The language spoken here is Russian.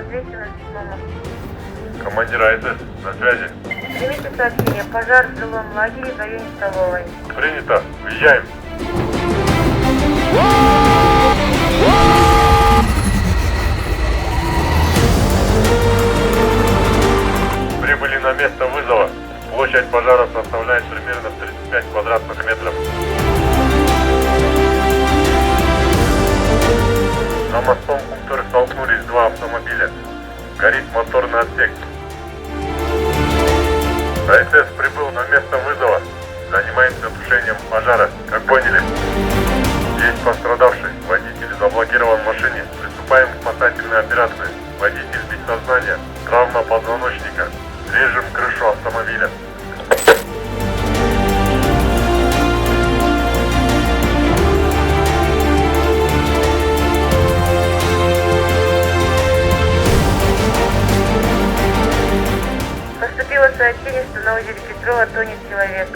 Ответьте на письмо. Командир АСС, на связи. Примите сообщение. Пожар в жилом лагере в районе столовой. Принято. Въезжаем. Прибыли на место вызова. Площадь пожара составляет примерно 35 квадратных метров. На мостом Кумтор столкнулись два автомобиля. Горит моторный отсек. АСС прибыл на место вызова. Занимаемся тушением пожара. Как поняли? Есть пострадавший. Водитель заблокирован в машине. Приступаем к спасательной операции. Водитель без сознания. Травма позвоночника. Режем крышу автомобиля. Поступило сообщение, что на озере Петрова тонет человек.